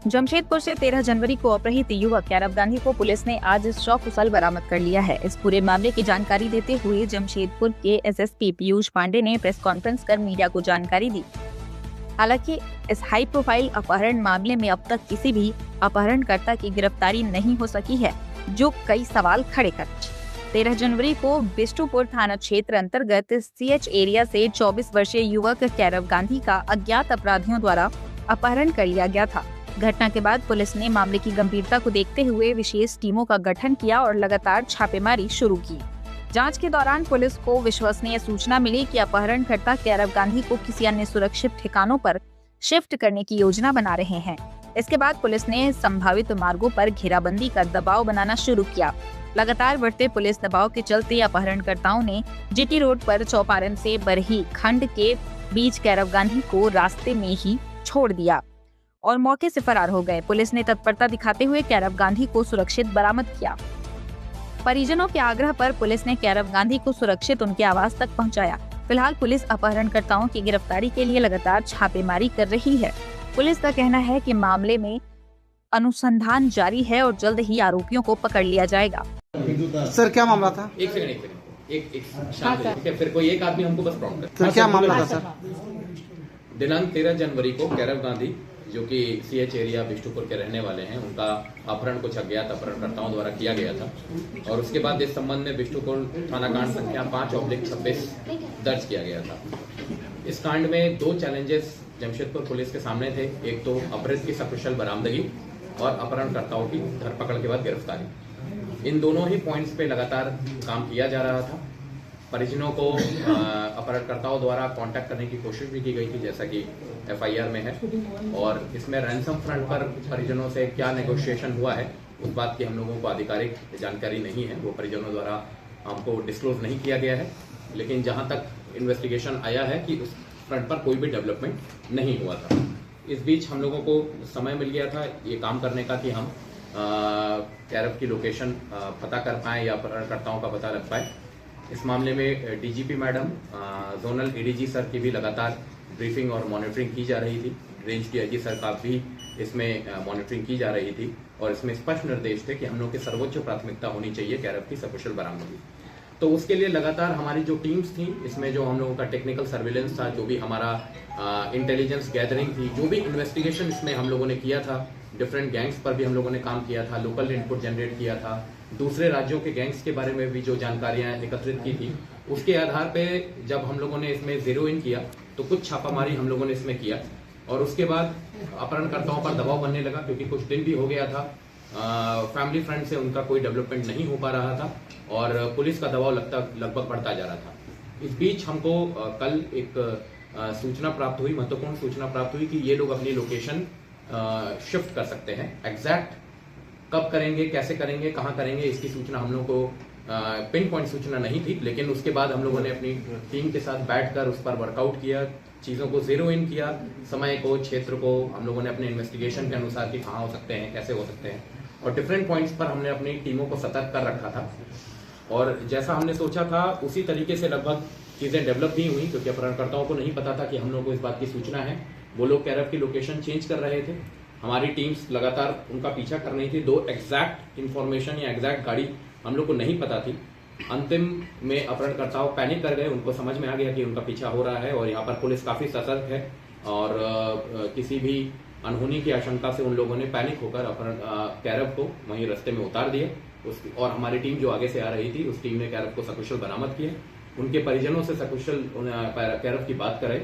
जमशेदपुर से 13 जनवरी को अपहृत युवक कैरव गांधी को पुलिस ने आज सकुशल बरामद कर लिया है। इस पूरे मामले की जानकारी देते हुए जमशेदपुर के एसएसपी पीयूष पांडे ने प्रेस कॉन्फ्रेंस कर मीडिया को जानकारी दी। हालांकि इस हाई प्रोफाइल अपहरण मामले में अब तक किसी भी अपहरणकर्ता की गिरफ्तारी नहीं हो सकी है, जो कई सवाल खड़े कर। 13 जनवरी को बिष्टुपुर थाना क्षेत्र अंतर्गत सीएच एरिया से 24 वर्षीय युवक कैरव गांधी का अज्ञात अपराधियों द्वारा अपहरण कर लिया गया था। घटना के बाद पुलिस ने मामले की गंभीरता को देखते हुए विशेष टीमों का गठन किया और लगातार छापेमारी शुरू की। जांच के दौरान पुलिस को विश्वसनीय सूचना मिली कि अपहरणकर्ता कैरव गांधी को किसी अन्य सुरक्षित ठिकानों पर शिफ्ट करने की योजना बना रहे हैं। इसके बाद पुलिस ने संभावित मार्गों पर घेराबंदी कर दबाव बनाना शुरू किया। लगातार बढ़ते पुलिस दबाव के चलते अपहरणकर्ताओं ने जीटी रोड पर चौपारण से बरही खंड के बीच कैरव गांधी को रास्ते में ही छोड़ दिया और मौके से फरार हो गए। पुलिस ने तत्परता दिखाते हुए कैरव गांधी को सुरक्षित बरामद किया। परिजनों के आग्रह पर पुलिस ने कैरव गांधी को सुरक्षित उनके आवास तक पहुंचाया। फिलहाल पुलिस अपहरणकर्ताओं की गिरफ्तारी के लिए लगातार छापेमारी कर रही है। पुलिस का कहना है कि मामले में अनुसंधान जारी है और जल्द ही आरोपियों को पकड़ लिया जाएगा। सर क्या मामला था? एक सेकंड एक शांत रहिए। फिर कोई एक आदमी हमको बस प्रॉम्प्ट कर। सर क्या मामला था सर? दिनांक 13 जनवरी को कैरव गांधी जो कि सीएच एरिया बिष्टुपुर के रहने वाले हैं, उनका अपहरण कुछ अज्ञात अपहरणकर्ताओं द्वारा किया गया था और उसके बाद इस संबंध में बिष्टुपुर थाना कांड संख्या 5/26 दर्ज किया गया था। इस कांड में 2 चैलेंजेस जमशेदपुर पुलिस के सामने थे। एक तो अपहृत की सकुशल बरामदगी और अपहरणकर्ताओं की धरपकड़ के बाद गिरफ्तारी। इन दोनों ही पॉइंट्स पे लगातार काम किया जा रहा था। परिजनों को अपहरणकर्ताओं द्वारा कांटेक्ट करने की कोशिश भी की गई थी, जैसा कि एफआईआर में है। और इसमें रैंसम फ्रंट पर परिजनों से क्या नेगोशिएशन हुआ है, उस बात की हम लोगों को आधिकारिक जानकारी नहीं है। वो परिजनों द्वारा हमको डिस्क्लोज नहीं किया गया है। लेकिन जहां तक इन्वेस्टिगेशन आया है कि उस फ्रंट पर कोई भी डेवलपमेंट नहीं हुआ था। इस बीच हम लोगों को समय मिल गया था ये काम करने का कि हम कैरव की लोकेशन पता कर पाए या अपहरणकर्ताओं का पता लग पाए। इस मामले में DGP madam, zonal ADG sir की भी लगातार ब्रीफिंग और मॉनिटरिंग की जा रही थी। रेंज डीआईजी सर का भी इसमें मॉनिटरिंग की जा रही थी और इसमें स्पष्ट निर्देश थे कि हम लोग की सर्वोच्च प्राथमिकता होनी चाहिए कैरव की सकुशल बरामदगी। तो उसके लिए लगातार हमारी जो टीम्स थी, इसमें जो हम लोगों का टेक्निकल सर्विलेंस था, जो भी हमारा इंटेलिजेंस गैदरिंग थी, जो भी इन्वेस्टिगेशन इसमें हम लोगों ने किया था, डिफरेंट गैंग्स पर भी हम लोगों ने काम किया था, लोकल इनपुट जनरेट किया था, दूसरे राज्यों के गैंग्स के बारे में भी जो जानकारियां एकत्रित की थी, उसके आधार पे जब हम लोगों ने इसमें जीरो इन किया तो कुछ छापामारी हम लोगों ने इसमें किया और उसके बाद अपहरणकर्ताओं पर दबाव बनने लगा, क्योंकि कुछ दिन भी हो गया था। फैमिली फ्रंट से उनका कोई डेवलपमेंट नहीं हो पा रहा था और पुलिस का दबाव लगभग बढ़ता जा रहा था। इस बीच हमको कल एक सूचना प्राप्त हुई, महत्वपूर्ण सूचना प्राप्त हुई कि ये लोग अपनी लोकेशन शिफ्ट कर सकते हैं। एग्जैक्ट कब करेंगे, कैसे करेंगे, कहाँ करेंगे, इसकी सूचना हम लोग को पिन पॉइंट सूचना नहीं थी। लेकिन उसके बाद हम लोगों ने अपनी टीम के साथ बैठकर उस पर वर्कआउट किया, चीज़ों को जीरो इन किया, समय को, क्षेत्र को हम लोगों ने अपने इन्वेस्टिगेशन के अनुसार कि कहाँ हो सकते हैं, कैसे हो सकते हैं, और डिफरेंट पॉइंट्स पर हमने अपनी टीमों को सतर्क कर रखा था। और जैसा हमने सोचा था उसी तरीके से लगभग चीज़ें डेवलप भी हुई, क्योंकि अपहरणकर्ताओं को नहीं पता था कि हम लोगों को इस बात की सूचना है। वो लोग कैरव की लोकेशन चेंज कर रहे थे, हमारी टीम्स लगातार उनका पीछा कर रही थी। 2 एग्जैक्ट इन्फॉर्मेशन या एग्जैक्ट गाड़ी हम लोग को नहीं पता थी। अंतिम में अपहरणकर्ताओं पैनिक कर गए, उनको समझ में आ गया कि उनका पीछा हो रहा है और यहाँ पर पुलिस काफ़ी सतर्क है और किसी भी अनहोनी की आशंका से उन लोगों ने पैनिक होकर कैरव को वहीं रास्ते में उतार दिया। और हमारी टीम जो आगे से आ रही थी, उस टीम ने कैरव को सकुशल बरामद किया। उनके परिजनों से सकुशल कैरव की बात करें।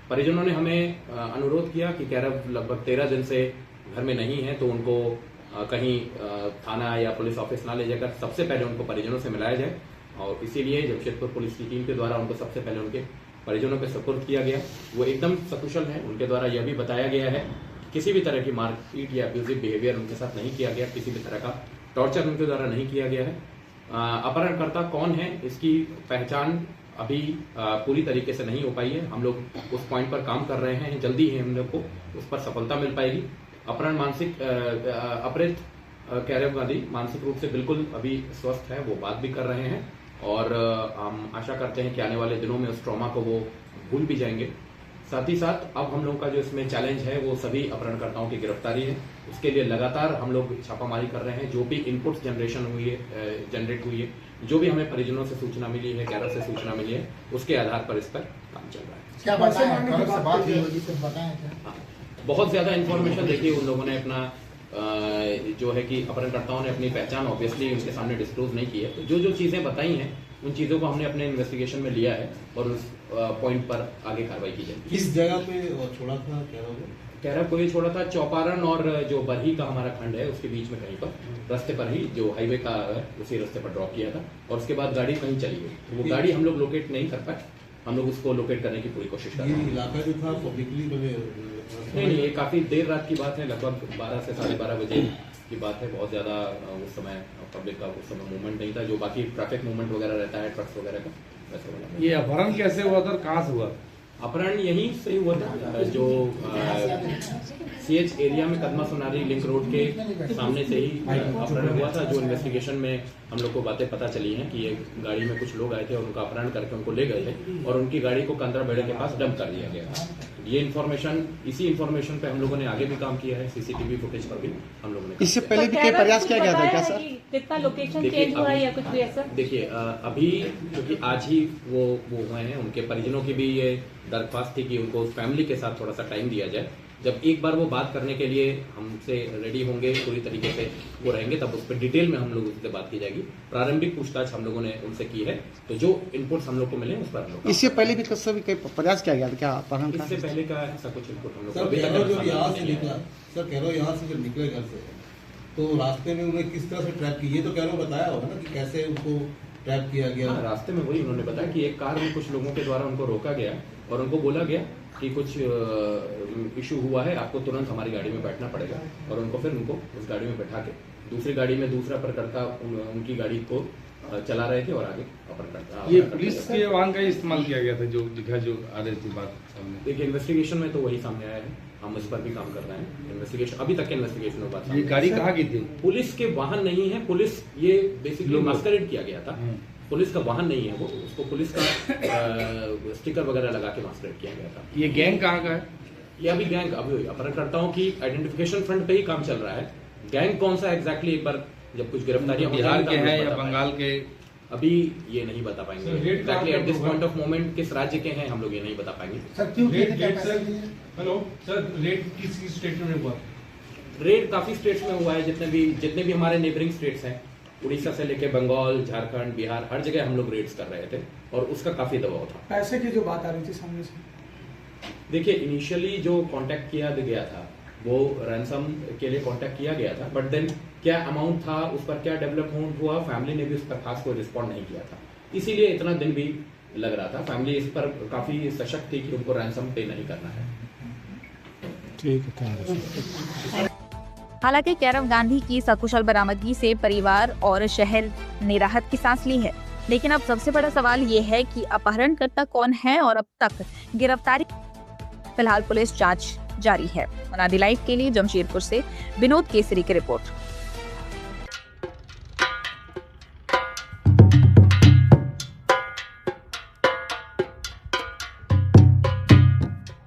परिजनों ने हमें अनुरोध किया कि कैरव लगभग 13 दिन से घर में नहीं है, तो उनको कहीं थाना या पुलिस ऑफिस ना ले जाकर सबसे पहले उनको परिजनों से मिलाया जाए। और इसीलिए जमशेदपुर पुलिस की टीम के द्वारा उनको सबसे पहले उनके परिजनों पे सुपुर्द किया गया। वो एकदम सकुशल है। उनके द्वारा यह भी बताया गया है कि किसी भी तरह की मारपीट या अब्यूजिव बिहेवियर उनके साथ नहीं किया गया, किसी भी तरह का टॉर्चर उनके द्वारा नहीं किया गया है। अपहरणकर्ता कौन है, इसकी पहचान अभी पूरी तरीके से नहीं हो पाई है। हम लोग उस पॉइंट पर काम कर रहे हैं, जल्दी ही हम लोग को उस पर सफलता मिल पाएगी। अपहृत कैरव गांधी मानसिक रूप से बिल्कुल अभी स्वस्थ है, वो बात भी कर रहे हैं और हम आशा करते हैं कि आने वाले दिनों में उस ट्रॉमा को वो भूल भी जाएंगे। साथ ही साथ अब हम लोग का जो इसमें चैलेंज है वो सभी अपहरणकर्ताओं की गिरफ्तारी है। उसके लिए लगातार हम लोग छापामारी कर रहे हैं। जो भी इनपुट्स जनरेट हुई है, जो भी हमें परिजनों से सूचना मिली है, कैरव से सूचना मिली है, उसके आधार पर इस पर काम चल रहा है। क्या बताएं? हाँ, बहुत ज्यादा इन्फॉर्मेशन देखिए उन लोगों ने अपना जो है कि अपहरणकर्ताओं ने अपनी पहचान ऑब्वियसली उनके सामने डिस्क्लोज नहीं की है। तो जो जो चीजें बताई हैं उन चीजों को हमने अपने इन्वेस्टिगेशन में लिया है और उस पॉइंट पर आगे कार्रवाई की जाएगी। किस जगह पे छोड़ा था कैरव को ये छोड़ा था चौपारण और जो बरही का हमारा खंड है उसके बीच में कहीं पर रास्ते पर ही, जो हाईवे का है उसी रास्ते पर ड्रॉप किया था और उसके बाद गाड़ी कहीं चली गई। वो गाड़ी हम लोग लोकेट नहीं कर पाए। हम लोग उसको लोकेट करने की पूरी कोशिश कर रहे हैं। इलाका जो था पब्लिकली नहीं, ये काफी देर रात की बात है, लगभग 12 से 12:30 बजे की बात है। बहुत ज्यादा उस समय पब्लिक का उस समय मूवमेंट नहीं था, जो बाकी ट्रैफिक मूवमेंट वगैरह रहता है ट्रक्स वगैरह का, वैसे वाला। ये अपहरण कैसे हुआ था और कहाँ से हुआ? अपहरण यहीं से हुआ था, जो CH एरिया में कदमा सोनारी लिंक रोड के सामने से ही अपहरण हुआ था। जो इन्वेस्टिगेशन में हम लोग को बातें पता चली हैं कि ये गाड़ी में कुछ लोग आए थे और उनका अपहरण करके उनको ले गए थे और उनकी गाड़ी को कंदरा बेड़े के पास डंप कर दिया गया। ये इसी इन्फॉर्मेशन पे हम लोगों ने आगे भी काम किया है। CCTV फुटेज पर भी हम लोगों ने। इससे पहले भी कई प्रयास किया गया था क्या सर? कितना लोकेशन चेंज हुआ है या कुछ भी ऐसा? देखिए अभी क्योंकि आज ही वो हुए हैं, उनके परिजनों की भी ये दरख्वास्त थी कि उनको फैमिली के साथ थोड़ा सा टाइम दिया जाए। जब एक बार वो बात करने के लिए हमसे रेडी होंगे, पूरी तरीके से वो रहेंगे, तब उस पर डिटेल में हम लोग उससे बात की जाएगी। प्रारंभिक पूछताछ हम लोगों ने उनसे की है, तो जो इनपुट्स हम लोग को मिले उस पर हम लोग इससे पहले भी कई प्रयास किया गया था क्या अपहरण का? इससे पहले का ऐसा कुछ इनपुट हम लोग को सर अभी तक कैरो जब यहाँ से नहीं निकला, सर कैरो यहाँ से जब निकले घर से तो रास्ते में उन्हें किस तरह से ट्रैप की, ये तो कैरो बताया होगा ना कि कैसे उनको ट्रैप किया गया? हाँ, रास्ते में वही उन्होंने बताया कि एक कार में कुछ लोगों के द्वारा उनको रोका गया और उनको बोला गया कि कुछ इशू हुआ है, आपको तुरंत हमारी गाड़ी में बैठना पड़ेगा। और उनको उस गाड़ी में बैठा के दूसरी गाड़ी में दूसरा अपहरणकर्ता उनकी गाड़ी को चला रहे थे और आगे अपहरणकर्ता। ये पुलिस के वाहन का इस्तेमाल किया गया था जो दिखा, जो आ रही थी बात सामने। देखिए इन्वेस्टिगेशन में तो वही सामने आया है, हम इस पर भी काम कर रहे हैं। इन्वेस्टिगेशन अभी तक के इन्वेस्टिगेशन में बात ये गाड़ी कहाँ की थी? पुलिस के वाहन नहीं है, पुलिस ये बेसिकली मास्करेड किया गया था। पुलिस का वाहन नहीं है वो, उसको पुलिस का स्टिकर वगैरह लगा के मास्करेड किया गया था। ये गैंग कहाँ का है? ये अभी गैंग अभी अपहरणकर्ताओं की आइडेंटिफिकेशन फ्रंट पे ही काम चल रहा है। गैंग कौन सा एग्जैक्टली, एक बार जब कुछ गिरफ्तारियां बिहार के हैं या बंगाल के, अभी ये नहीं बता पाएंगे। Exactly at this point of moment किस राज्य के हैं हम लोग ये नहीं बता पाएंगे। हेलो सर, रेड किस स्टेट में हुआ? रेड काफी स्टेट्स में हुआ है, जितने भी हमारे नेबरिंग स्टेट्स हैं, उड़ीसा से लेके बंगाल, झारखंड, बिहार, हर जगह हम लोग रेड्स कर रहे थे और उसका काफी दबाव था। पैसे की जो बात आ रही थी सामने से, देखिए इनिशियली जो कांटेक्ट किया गया था वो रैंसम के लिए कांटेक्ट किया गया था, बट देन क्या अमाउंट था, उस पर क्या डेवलपमेंट हुआ, फैमिली ने भी उस पर खास कोई रिस्पॉन्ड नहीं किया था, इसीलिए इतना दिन भी लग रहा था। फैमिली इस पर काफी सशक्त थी कि उनको रैंसम पे नहीं करना है। ठीक है। हालांकि कैरव गांधी की सकुशल बरामदगी से परिवार और शहर ने राहत की सांस ली है, लेकिन अब सबसे बड़ा सवाल ये है कि अपहरणकर्ता कौन है और अब तक गिरफ्तारी। फिलहाल पुलिस जांच जारी है। मनादी लाइव के लिए जमशेदपुर से विनोद केसरी की रिपोर्ट।